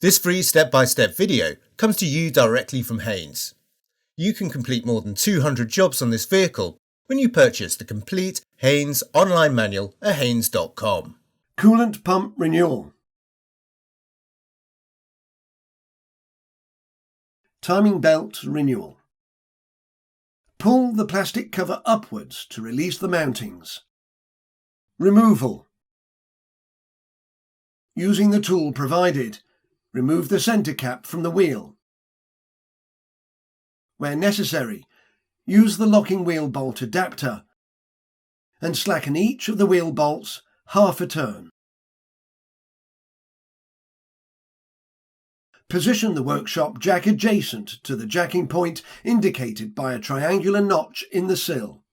This free step-by-step video comes to you directly from Haynes. You can complete more than 200 jobs on this vehicle when you purchase the complete Haynes online manual at haynes.com. Coolant pump renewal. Timing belt renewal. Pull the plastic cover upwards to release the mountings. Removal. Using the tool provided, remove the centre cap from the wheel. Where necessary, use the locking wheel bolt adapter and slacken each of the wheel bolts half a turn. Position the workshop jack adjacent to the jacking point indicated by a triangular notch in the sill.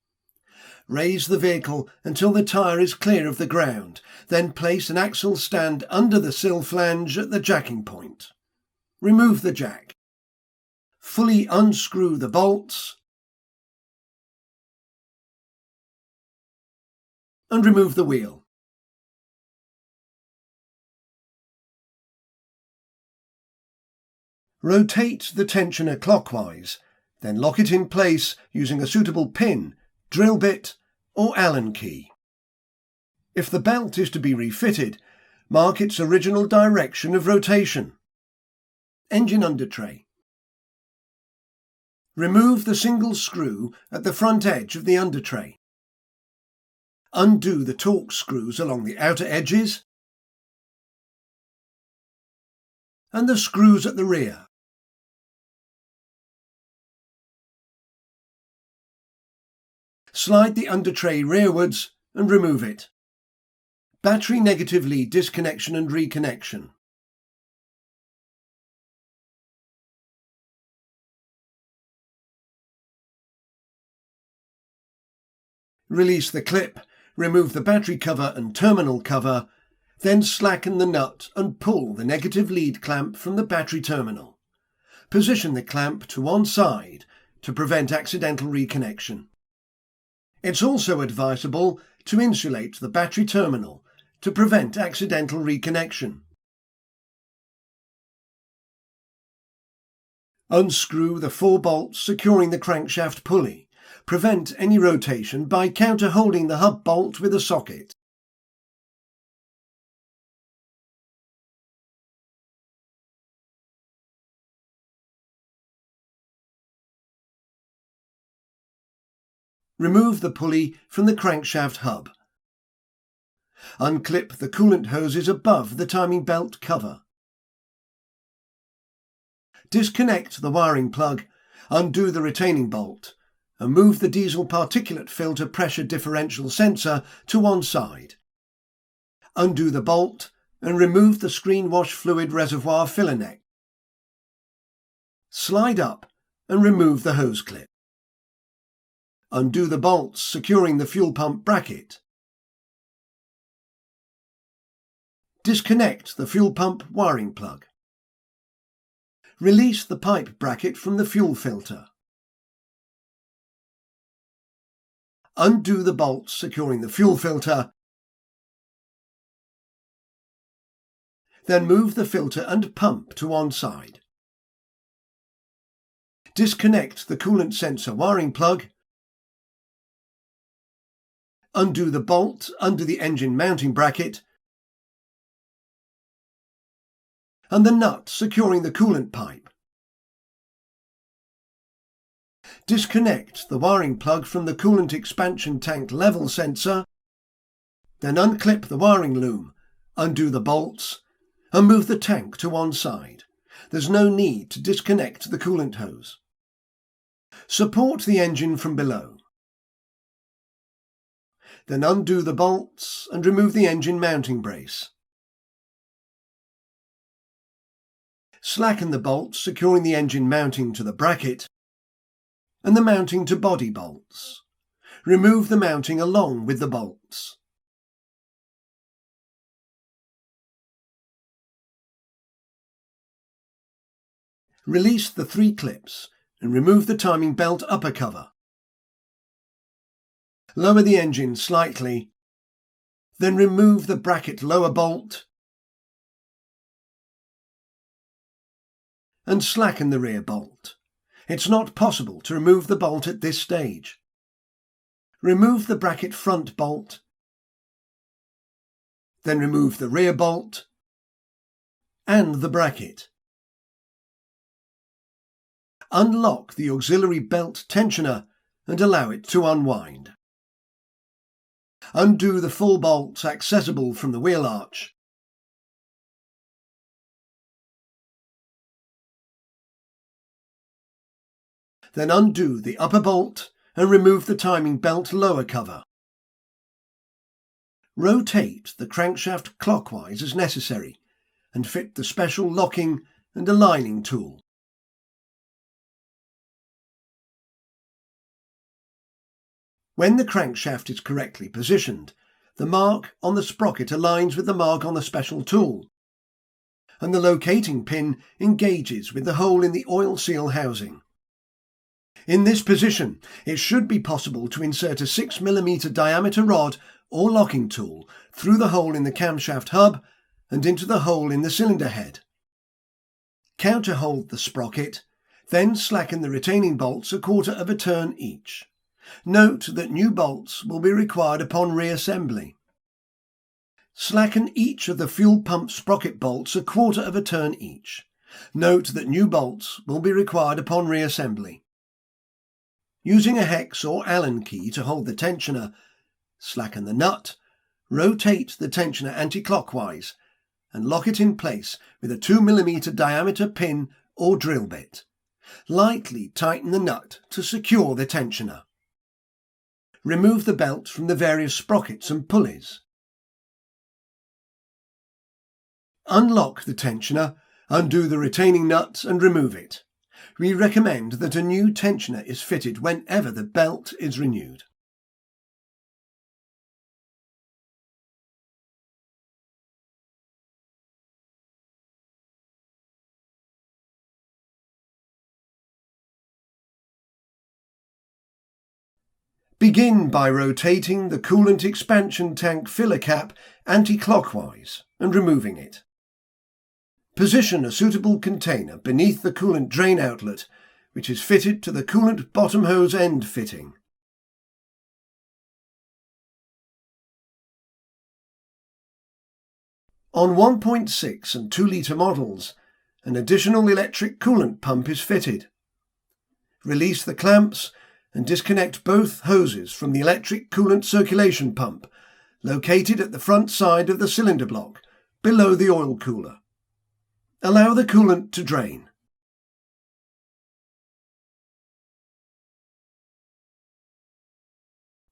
Raise the vehicle until the tyre is clear of the ground, then place an axle stand under the sill flange at the jacking point. Remove the jack. Fully unscrew the bolts and remove the wheel. Rotate the tensioner clockwise, then lock it in place using a suitable pin, drill bit or Allen key. If the belt is to be refitted, mark its original direction of rotation. Engine under tray. Remove the single screw at the front edge of the under tray. Undo the torque screws along the outer edges and the screws at the rear. Slide the under tray rearwards and remove it. Battery negative lead disconnection and reconnection. Release the clip, remove the battery cover and terminal cover, then slacken the nut and pull the negative lead clamp from the battery terminal. Position the clamp to one side to prevent accidental reconnection. It's also advisable to insulate the battery terminal to prevent accidental reconnection. Unscrew the 4 bolts securing the crankshaft pulley. Prevent any rotation by counter-holding the hub bolt with a socket. Remove the pulley from the crankshaft hub. Unclip the coolant hoses above the timing belt cover. Disconnect the wiring plug, undo the retaining bolt, and move the diesel particulate filter pressure differential sensor to one side. Undo the bolt and remove the screen wash fluid reservoir filler neck. Slide up and remove the hose clip. Undo the bolts securing the fuel pump bracket. Disconnect the fuel pump wiring plug. Release the pipe bracket from the fuel filter. Undo the bolts securing the fuel filter. Then move the filter and pump to one side. Disconnect the coolant sensor wiring plug. Undo the bolt under the engine mounting bracket and the nut securing the coolant pipe. Disconnect the wiring plug from the coolant expansion tank level sensor, then unclip the wiring loom, undo the bolts and move the tank to one side. There's no need to disconnect the coolant hose. Support the engine from below. Then undo the bolts and remove the engine mounting brace. Slacken the bolts securing the engine mounting to the bracket and the mounting to body bolts. Remove the mounting along with the bolts. Release the 3 clips and remove the timing belt upper cover. Lower the engine slightly, then remove the bracket lower bolt and slacken the rear bolt. It's not possible to remove the bolt at this stage. Remove the bracket front bolt, then remove the rear bolt and the bracket. Unlock the auxiliary belt tensioner and allow it to unwind. Undo the full bolts accessible from the wheel arch. Then undo the upper bolt and remove the timing belt lower cover. Rotate the crankshaft clockwise as necessary and fit the special locking and aligning tool. When the crankshaft is correctly positioned, the mark on the sprocket aligns with the mark on the special tool, and the locating pin engages with the hole in the oil seal housing. In this position, it should be possible to insert a 6mm diameter rod or locking tool through the hole in the camshaft hub and into the hole in the cylinder head. Counterhold the sprocket, then slacken the retaining bolts a quarter of a turn each. Note that new bolts will be required upon reassembly. Slacken each of the fuel pump sprocket bolts a quarter of a turn each. Note that new bolts will be required upon reassembly. Using a hex or Allen key to hold the tensioner, slacken the nut, rotate the tensioner anti-clockwise, and lock it in place with a 2mm diameter pin or drill bit. Lightly tighten the nut to secure the tensioner. Remove the belt from the various sprockets and pulleys. Unlock the tensioner, undo the retaining nut and remove it. We recommend that a new tensioner is fitted whenever the belt is renewed. Begin by rotating the coolant expansion tank filler cap anti-clockwise and removing it. Position a suitable container beneath the coolant drain outlet, which is fitted to the coolant bottom hose end fitting. On 1.6 and 2 litre models, an additional electric coolant pump is fitted. Release the clamps and disconnect both hoses from the electric coolant circulation pump, located at the front side of the cylinder block, below the oil cooler. Allow the coolant to drain.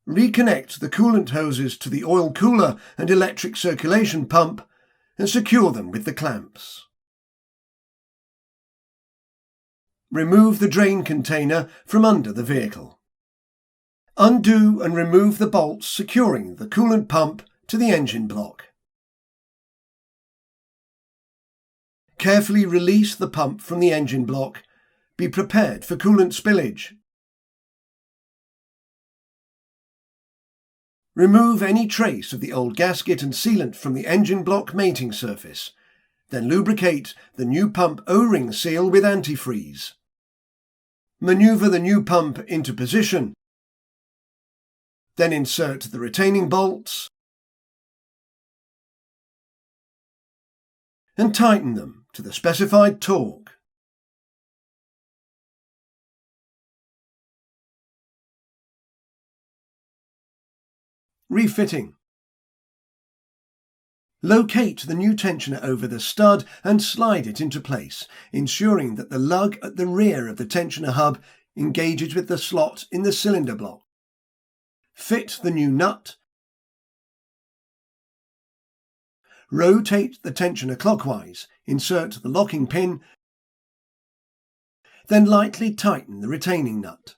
Reconnect the coolant hoses to the oil cooler and electric circulation pump and secure them with the clamps. Remove the drain container from under the vehicle. Undo and remove the bolts securing the coolant pump to the engine block. Carefully release the pump from the engine block. Be prepared for coolant spillage. Remove any trace of the old gasket and sealant from the engine block mating surface. Then lubricate the new pump O-ring seal with antifreeze. Maneuver the new pump into position. Then insert the retaining bolts and tighten them to the specified torque. Refitting. Locate the new tensioner over the stud and slide it into place, ensuring that the lug at the rear of the tensioner hub engages with the slot in the cylinder block. Fit the new nut. Rotate the tensioner clockwise, insert the locking pin, then lightly tighten the retaining nut.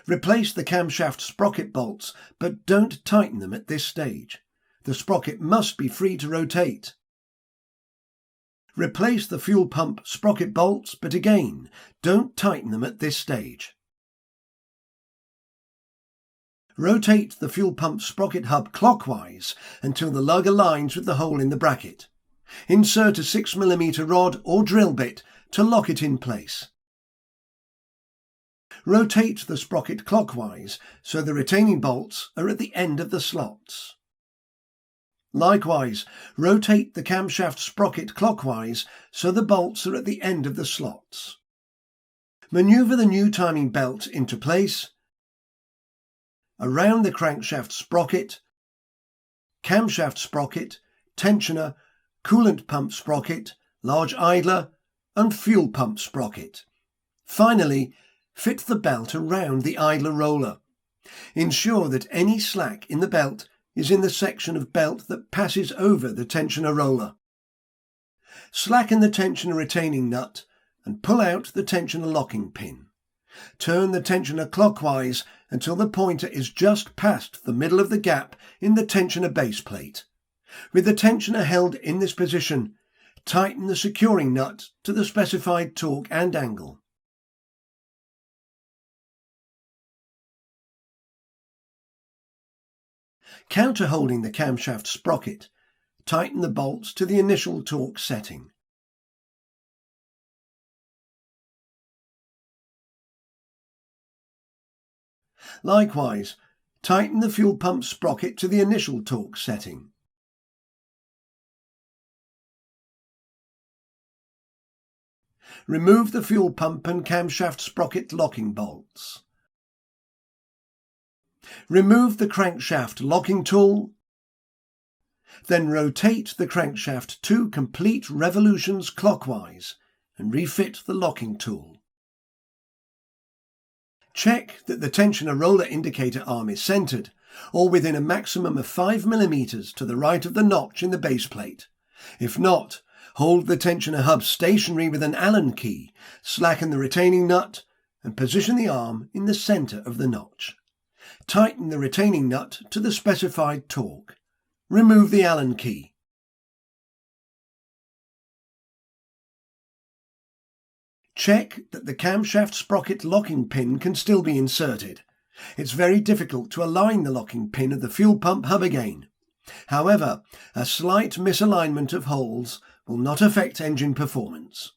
Replace the camshaft sprocket bolts, but don't tighten them at this stage. The sprocket must be free to rotate. Replace the fuel pump sprocket bolts, but again, don't tighten them at this stage. Rotate the fuel pump sprocket hub clockwise until the lug aligns with the hole in the bracket. Insert a 6mm rod or drill bit to lock it in place. Rotate the sprocket clockwise so the retaining bolts are at the end of the slots. Likewise, rotate the camshaft sprocket clockwise so the bolts are at the end of the slots. Maneuver the new timing belt into place, around the crankshaft sprocket, camshaft sprocket, tensioner, coolant pump sprocket, large idler, and fuel pump sprocket. Finally, fit the belt around the idler roller. Ensure that any slack in the belt is in the section of belt that passes over the tensioner roller. Slacken the tensioner retaining nut and pull out the tensioner locking pin. Turn the tensioner clockwise until the pointer is just past the middle of the gap in the tensioner base plate. With the tensioner held in this position, tighten the securing nut to the specified torque and angle. Counter-holding the camshaft sprocket, tighten the bolts to the initial torque setting. Likewise, tighten the fuel pump sprocket to the initial torque setting. Remove the fuel pump and camshaft sprocket locking bolts. Remove the crankshaft locking tool. Then rotate the crankshaft 2 complete revolutions clockwise and refit the locking tool. Check that the tensioner roller indicator arm is centered, or within a maximum of 5mm to the right of the notch in the base plate. If not, hold the tensioner hub stationary with an Allen key, slacken the retaining nut, and position the arm in the center of the notch. Tighten the retaining nut to the specified torque. Remove the Allen key. Check that the camshaft sprocket locking pin can still be inserted. It's very difficult to align the locking pin of the fuel pump hub again. However, a slight misalignment of holes will not affect engine performance.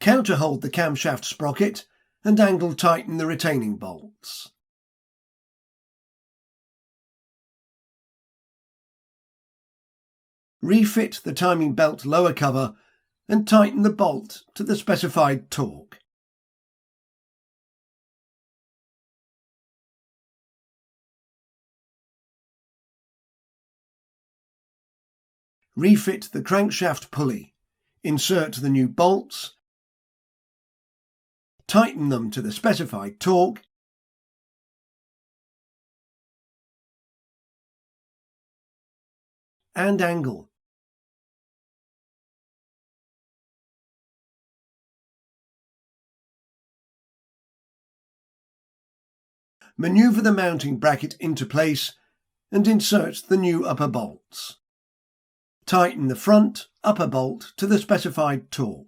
Counter-hold the camshaft sprocket and angle tighten the retaining bolts. Refit the timing belt lower cover and tighten the bolt to the specified torque. Refit the crankshaft pulley. Insert the new bolts. Tighten them to the specified torque. And angle. Maneuver the mounting bracket into place and insert the new upper bolts. Tighten the front upper bolt to the specified torque.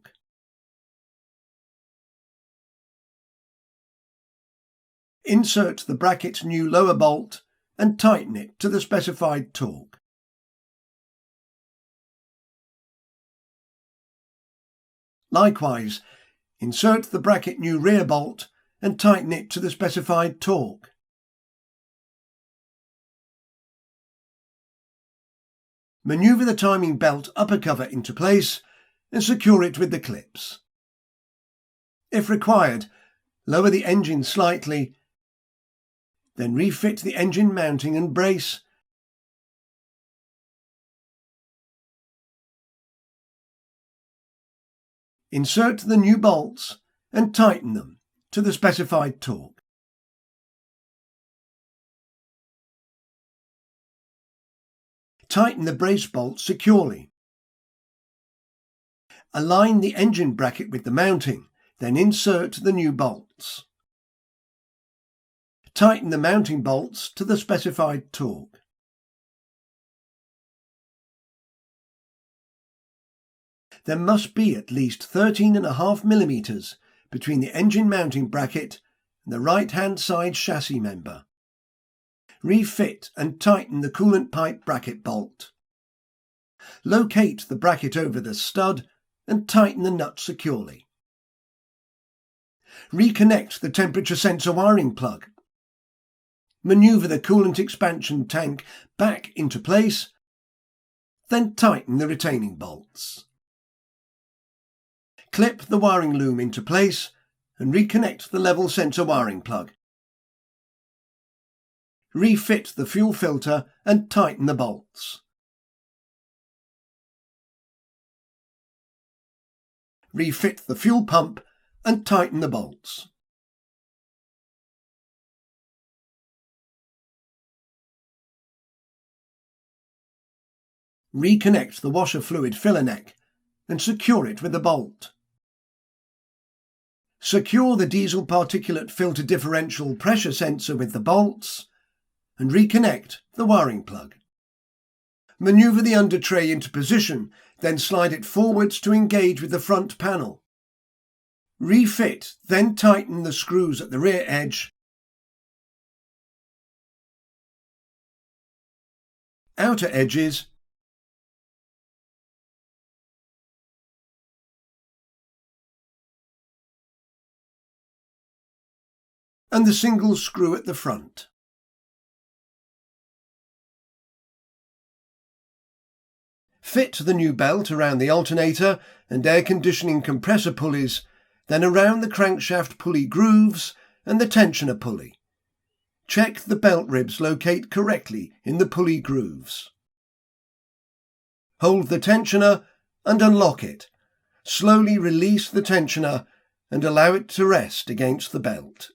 Insert the bracket new lower bolt and tighten it to the specified torque. Likewise, insert the bracket new rear bolt and tighten it to the specified torque. Maneuver the timing belt upper cover into place and secure it with the clips. If required, lower the engine slightly, then refit the engine mounting and brace. Insert the new bolts and tighten them to the specified torque. Tighten the brace bolts securely. Align the engine bracket with the mounting, then insert the new bolts. Tighten the mounting bolts to the specified torque. There must be at least 13.5 mm between the engine mounting bracket and the right-hand side chassis member. Refit and tighten the coolant pipe bracket bolt. Locate the bracket over the stud and tighten the nut securely. Reconnect the temperature sensor wiring plug. Maneuver the coolant expansion tank back into place, then tighten the retaining bolts. Clip the wiring loom into place and reconnect the level sensor wiring plug. Refit the fuel filter and tighten the bolts. Refit the fuel pump and tighten the bolts. Reconnect the washer fluid filler neck and secure it with a bolt. Secure the diesel particulate filter differential pressure sensor with the bolts and reconnect the wiring plug. Maneuver the under tray into position, then slide it forwards to engage with the front panel. Refit, then tighten the screws at the rear edge, outer edges, and the single screw at the front. Fit the new belt around the alternator and air conditioning compressor pulleys, then around the crankshaft pulley grooves and the tensioner pulley. Check the belt ribs locate correctly in the pulley grooves. Hold the tensioner and unlock it. Slowly release the tensioner and allow it to rest against the belt.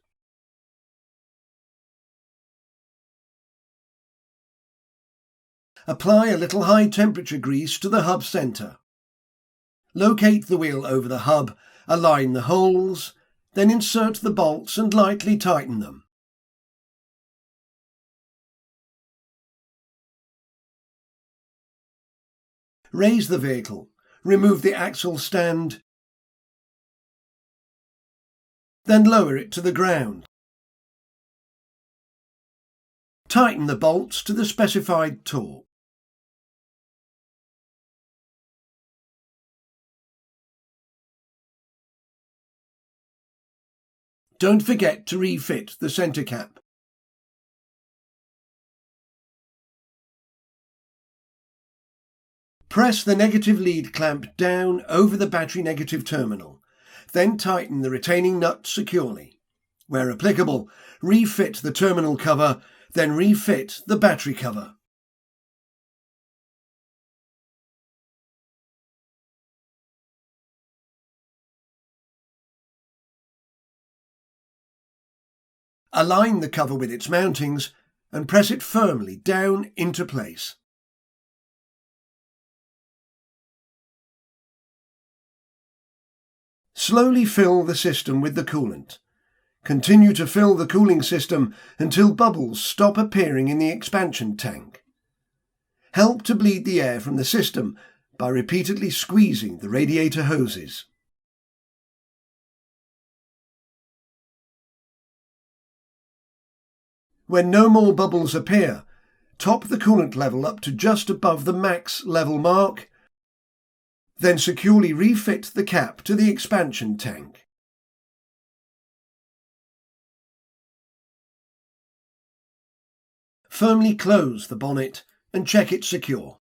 Apply a little high temperature grease to the hub centre. Locate the wheel over the hub, align the holes, then insert the bolts and lightly tighten them. Raise the vehicle, remove the axle stand, then lower it to the ground. Tighten the bolts to the specified torque. Don't forget to refit the centre cap. Press the negative lead clamp down over the battery negative terminal, then tighten the retaining nut securely. Where applicable, refit the terminal cover, then refit the battery cover. Align the cover with its mountings and press it firmly down into place. Slowly fill the system with the coolant. Continue to fill the cooling system until bubbles stop appearing in the expansion tank. Help to bleed the air from the system by repeatedly squeezing the radiator hoses. When no more bubbles appear, top the coolant level up to just above the max level mark, then securely refit the cap to the expansion tank. Firmly close the bonnet and check it secure.